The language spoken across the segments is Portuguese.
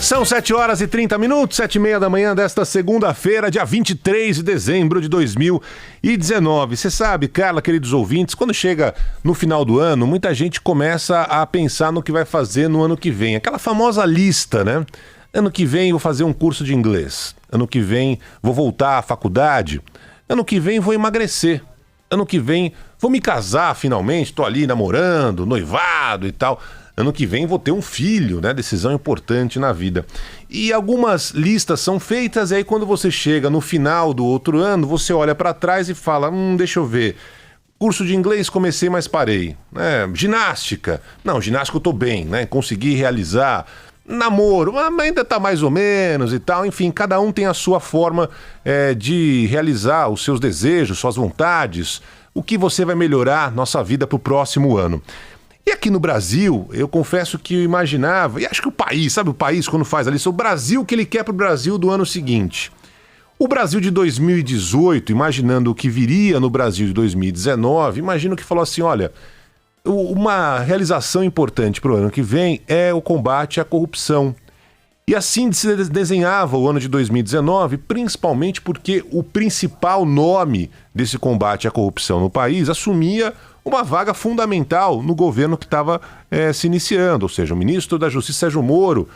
São 7h30, 7h30 da manhã desta segunda-feira, dia 23 de dezembro de 2019. Você sabe, Carla, queridos ouvintes, quando chega no final do ano, muita gente começa a pensar no que vai fazer no ano que vem. Aquela famosa lista, né? Ano que vem vou fazer um curso de inglês. Ano que vem vou voltar à faculdade. Ano que vem vou emagrecer. Ano que vem vou me casar finalmente, tô ali namorando, noivado e tal. Ano que vem vou ter um filho, né? Decisão importante na vida. E algumas listas são feitas, e aí quando você chega no final do outro ano, você olha para trás e fala, deixa eu ver. Curso de inglês comecei, mas parei. Ginástica. Não, ginástica eu tô bem, né? Consegui realizar. Namoro, mas ainda tá mais ou menos e tal. Enfim, cada um tem a sua forma de realizar os seus desejos, suas vontades. O que você vai melhorar nossa vida pro próximo ano. E aqui no Brasil, eu confesso que eu imaginava, e acho que o país, sabe o país quando faz a lista, o Brasil que ele quer pro Brasil do ano seguinte. O Brasil de 2018, imaginando o que viria no Brasil de 2019, imagino que falou assim, olha, uma realização importante pro ano que vem é o combate à corrupção. E assim se desenhava o ano de 2019, principalmente porque o principal nome desse combate à corrupção no país assumia uma vaga fundamental no governo que estava se iniciando, ou seja, o ministro da Justiça, Sérgio Moro,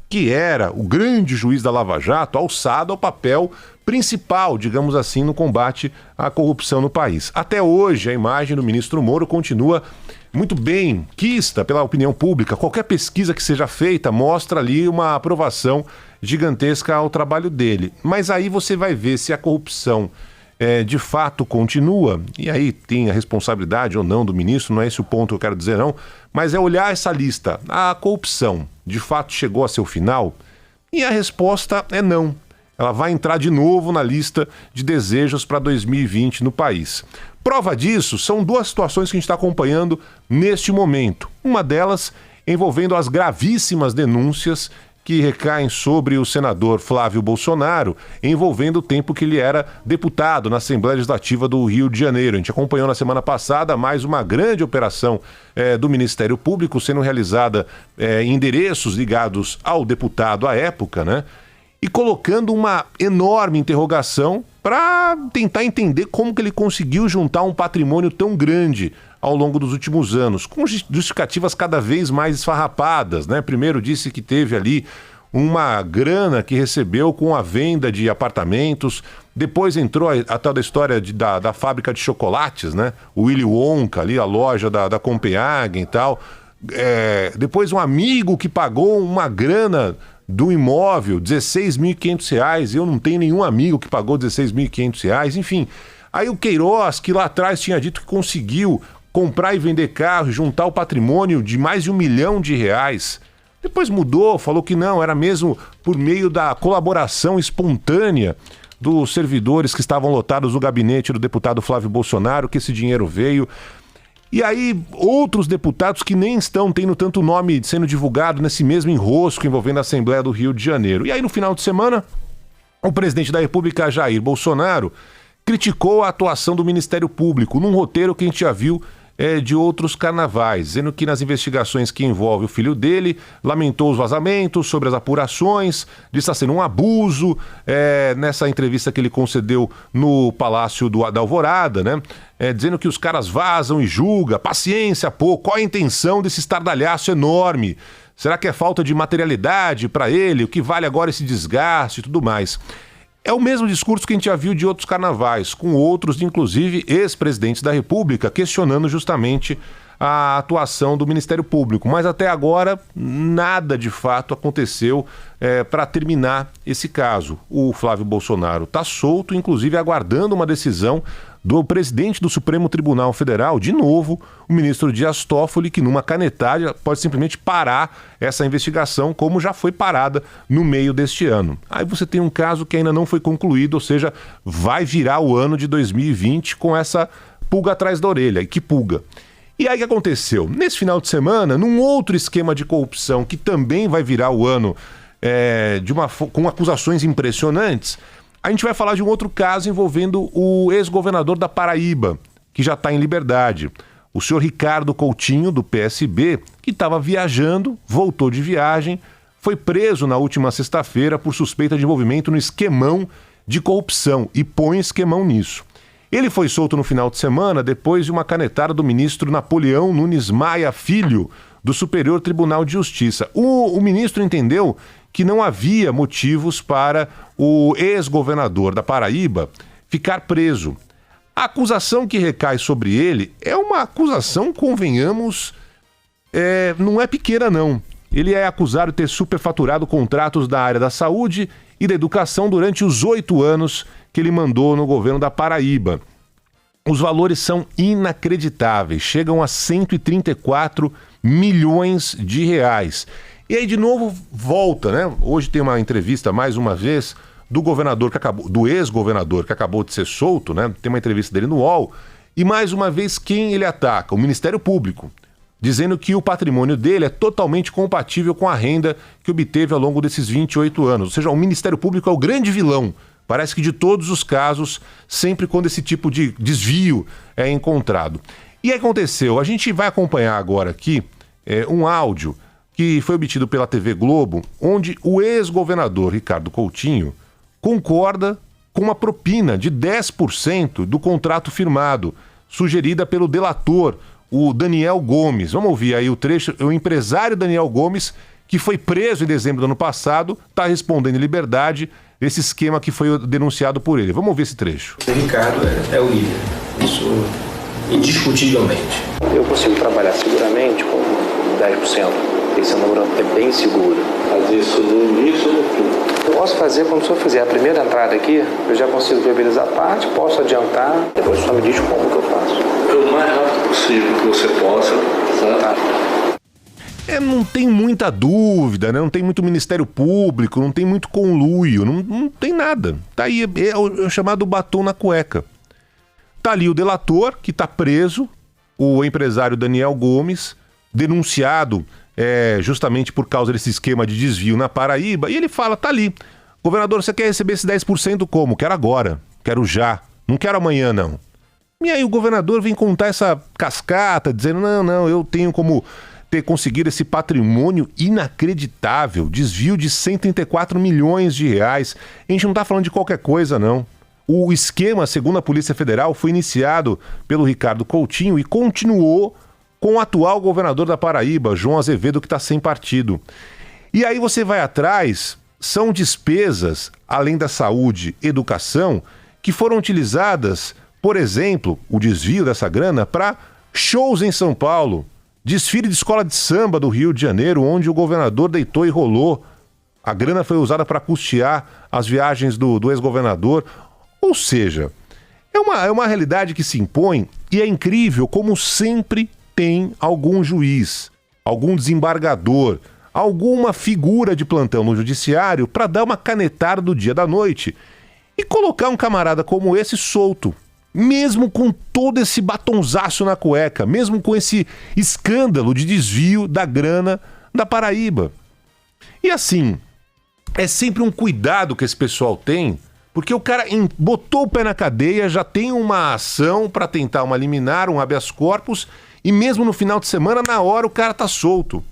que era o grande juiz da Lava Jato, alçado ao papel principal, digamos assim, no combate à corrupção no país. Até hoje, a imagem do ministro Moro continua muito bem quista pela opinião pública. Qualquer pesquisa que seja feita mostra ali uma aprovação gigantesca ao trabalho dele. Mas aí você vai ver se a corrupção de fato continua, e aí tem a responsabilidade ou não do ministro, não é esse o ponto que eu quero dizer não, mas é olhar essa lista. A corrupção de fato chegou a seu final? E a resposta é não. Ela vai entrar de novo na lista de desejos para 2020 no país. Prova disso são duas situações que a gente está acompanhando neste momento. Uma delas envolvendo as gravíssimas denúncias que recaem sobre o senador Flávio Bolsonaro, envolvendo o tempo que ele era deputado na Assembleia Legislativa do Rio de Janeiro. A gente acompanhou na semana passada mais uma grande operação do Ministério Público sendo realizada em endereços ligados ao deputado à época, né? E colocando uma enorme interrogação para tentar entender como que ele conseguiu juntar um patrimônio tão grande ao longo dos últimos anos, com justificativas cada vez mais esfarrapadas, né? Primeiro disse que teve ali uma grana que recebeu com a venda de apartamentos, depois entrou a tal da história da fábrica de chocolates, né? O Willy Wonka ali, a loja da Copenhagen e tal. Depois um amigo que pagou uma grana do imóvel, R$16.500, eu não tenho nenhum amigo que pagou R$16.500, enfim. Aí o Queiroz, que lá atrás tinha dito que conseguiu comprar e vender carro, juntar o patrimônio de mais de R$1 milhão, depois mudou, falou que não, era mesmo por meio da colaboração espontânea dos servidores que estavam lotados no gabinete do deputado Flávio Bolsonaro, que esse dinheiro veio. E aí, outros deputados que nem estão tendo tanto nome sendo divulgado nesse mesmo enrosco envolvendo a Assembleia do Rio de Janeiro. E aí, no final de semana, o presidente da República, Jair Bolsonaro, criticou a atuação do Ministério Público num roteiro que a gente já viu de outros carnavais, dizendo que nas investigações que envolvem o filho dele, lamentou os vazamentos sobre as apurações, disse que está sendo um abuso, nessa entrevista que ele concedeu no Palácio da Alvorada, né? Dizendo que os caras vazam e julgam, paciência, pô, qual a intenção desse estardalhaço enorme? Será que é falta de materialidade para ele? O que vale agora esse desgaste e tudo mais? É o mesmo discurso que a gente já viu de outros carnavais, com outros, inclusive ex-presidentes da República, questionando justamente a atuação do Ministério Público. Mas até agora, nada de fato aconteceu para terminar esse caso. O Flávio Bolsonaro está solto, inclusive aguardando uma decisão do presidente do Supremo Tribunal Federal, de novo, o ministro Dias Toffoli, que numa canetada pode simplesmente parar essa investigação, como já foi parada no meio deste ano. Aí você tem um caso que ainda não foi concluído, ou seja, vai virar o ano de 2020 com essa pulga atrás da orelha. E que pulga! E aí o que aconteceu? Nesse final de semana, num outro esquema de corrupção que também vai virar o ano com acusações impressionantes, a gente vai falar de um outro caso envolvendo o ex-governador da Paraíba, que já está em liberdade. O senhor Ricardo Coutinho, do PSB, que estava viajando, voltou de viagem, foi preso na última sexta-feira por suspeita de envolvimento no esquemão de corrupção e põe esquemão nisso. Ele foi solto no final de semana depois de uma canetada do ministro Napoleão Nunes Maia Filho, do Superior Tribunal de Justiça. O ministro entendeu que não havia motivos para o ex-governador da Paraíba ficar preso. A acusação que recai sobre ele é uma acusação, convenhamos, não é pequena não. Ele é acusado de ter superfaturado contratos da área da saúde e da educação durante os 8 anos que ele mandou no governo da Paraíba. Os valores são inacreditáveis, chegam a 134 milhões de reais. E aí de novo volta, né? Hoje tem uma entrevista mais uma vez do ex-governador que acabou de ser solto, né? Tem uma entrevista dele no UOL e mais uma vez quem ele ataca? O Ministério Público, dizendo que o patrimônio dele é totalmente compatível com a renda que obteve ao longo desses 28 anos. Ou seja, o Ministério Público é o grande vilão. Parece que de todos os casos, sempre quando esse tipo de desvio é encontrado. E aconteceu, a gente vai acompanhar agora aqui um áudio que foi obtido pela TV Globo, onde o ex-governador Ricardo Coutinho concorda com uma propina de 10% do contrato firmado, sugerida pelo delator, o Daniel Gomes. Vamos ouvir aí o trecho. O empresário Daniel Gomes, que foi preso em dezembro do ano passado, está respondendo em liberdade esse esquema que foi denunciado por ele. Vamos ouvir esse trecho. O Ricardo é o líder, isso indiscutivelmente. Eu consigo trabalhar seguramente com 10%. Esse número é bem seguro. Fazer isso no início ou no fim? Eu posso fazer como se eu fizer a primeira entrada aqui, eu já consigo viabilizar a parte, posso adiantar, depois só me diz como que eu faço. O mais rápido possível que você possa, tá? Não tem muita dúvida, né? Não tem muito Ministério Público, não tem muito conluio, não tem nada. Tá aí, é o chamado batom na cueca. Tá ali o delator, que tá preso, o empresário Daniel Gomes, denunciado justamente por causa desse esquema de desvio na Paraíba, e ele fala, tá ali, governador, você quer receber esse 10% como? Quero agora, quero já, não quero amanhã não. E aí o governador vem contar essa cascata, dizendo, não, eu tenho como ter conseguido esse patrimônio inacreditável, desvio de 134 milhões de reais. A gente não tá falando de qualquer coisa, não. O esquema, segundo a Polícia Federal, foi iniciado pelo Ricardo Coutinho e continuou com o atual governador da Paraíba, João Azevedo, que está sem partido. E aí você vai atrás, são despesas, além da saúde, educação, que foram utilizadas, por exemplo, o desvio dessa grana para shows em São Paulo, desfile de escola de samba do Rio de Janeiro, onde o governador deitou e rolou. A grana foi usada para custear as viagens do ex-governador. Ou seja, é uma realidade que se impõe e é incrível como sempre tem algum juiz, algum desembargador, alguma figura de plantão no judiciário para dar uma canetada do dia da noite e colocar um camarada como esse solto, mesmo com todo esse batonzaço na cueca, mesmo com esse escândalo de desvio da grana da Paraíba. E assim, é sempre um cuidado que esse pessoal tem, porque o cara botou o pé na cadeia, já tem uma ação para tentar uma liminar, um habeas corpus, e mesmo no final de semana, na hora, o cara tá solto.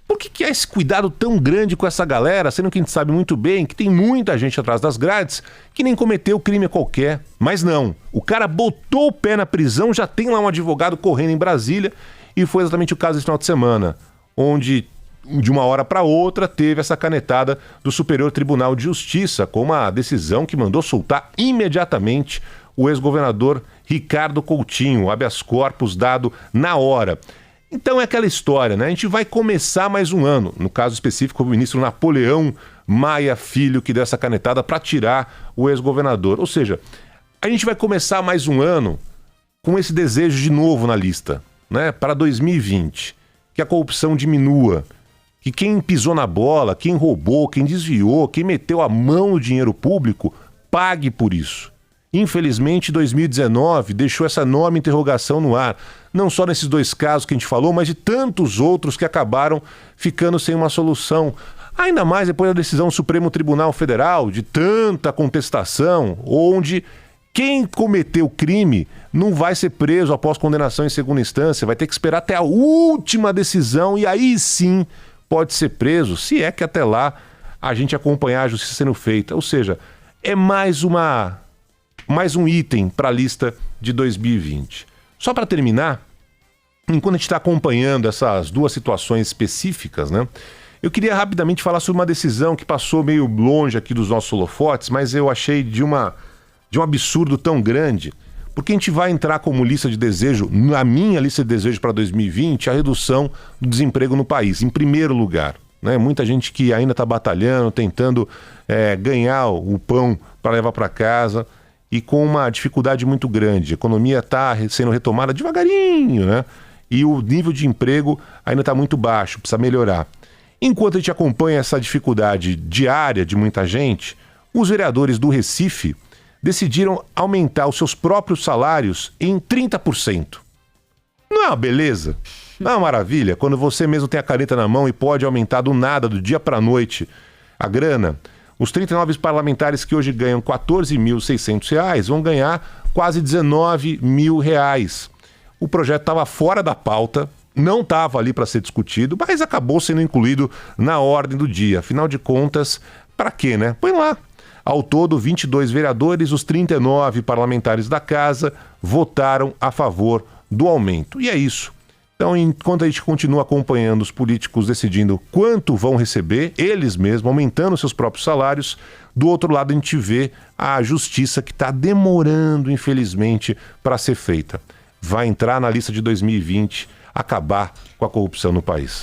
Por que há esse cuidado tão grande com essa galera, sendo que a gente sabe muito bem que tem muita gente atrás das grades que nem cometeu crime qualquer? Mas não, o cara botou o pé na prisão, já tem lá um advogado correndo em Brasília, e foi exatamente o caso desse final de semana, onde de uma hora para outra teve essa canetada do Superior Tribunal de Justiça, com uma decisão que mandou soltar imediatamente o ex-governador Ricardo Coutinho, habeas corpus dado na hora. Então é aquela história, né? A gente vai começar mais um ano, no caso específico o ministro Napoleão Maia Filho, que deu essa canetada para tirar o ex-governador. Ou seja, a gente vai começar mais um ano com esse desejo de novo na lista, né? Para 2020, que a corrupção diminua, que quem pisou na bola, quem roubou, quem desviou, quem meteu a mão no dinheiro público, pague por isso. Infelizmente, 2019 deixou essa enorme interrogação no ar, não só nesses 2 casos que a gente falou, mas de tantos outros que acabaram ficando sem uma solução. Ainda mais depois da decisão do Supremo Tribunal Federal, de tanta contestação, onde quem cometeu crime não vai ser preso após condenação em segunda instância, vai ter que esperar até a última decisão e aí sim pode ser preso, se é que até lá a gente acompanhar a justiça sendo feita. Ou seja, é mais um item para a lista de 2020. Só para terminar, enquanto a gente está acompanhando essas duas situações específicas, né? Eu queria rapidamente falar sobre uma decisão que passou meio longe aqui dos nossos holofotes, mas eu achei de um absurdo tão grande, porque a gente vai entrar como lista de desejo, na minha lista de desejo para 2020, a redução do desemprego no país, em primeiro lugar. Né? Muita gente que ainda está batalhando, tentando ganhar o pão para levar para casa e com uma dificuldade muito grande. A economia está sendo retomada devagarinho, né? E o nível de emprego ainda está muito baixo, precisa melhorar. Enquanto a gente acompanha essa dificuldade diária de muita gente, os vereadores do Recife decidiram aumentar os seus próprios salários em 30%. Não é uma beleza? Não é uma maravilha? Quando você mesmo tem a caneta na mão e pode aumentar do nada, do dia para a noite, a grana. Os 39 parlamentares que hoje ganham R$ 14.600 vão ganhar quase R$ 19 mil. O projeto estava fora da pauta, não estava ali para ser discutido, mas acabou sendo incluído na ordem do dia. Afinal de contas, para quê, né? Põe lá. Ao todo, 22 vereadores, os 39 parlamentares da casa votaram a favor do aumento. E é isso. Então, enquanto a gente continua acompanhando os políticos decidindo quanto vão receber, eles mesmos aumentando seus próprios salários, do outro lado a gente vê a justiça que está demorando, infelizmente, para ser feita. Vai entrar na lista de 2020, acabar com a corrupção no país.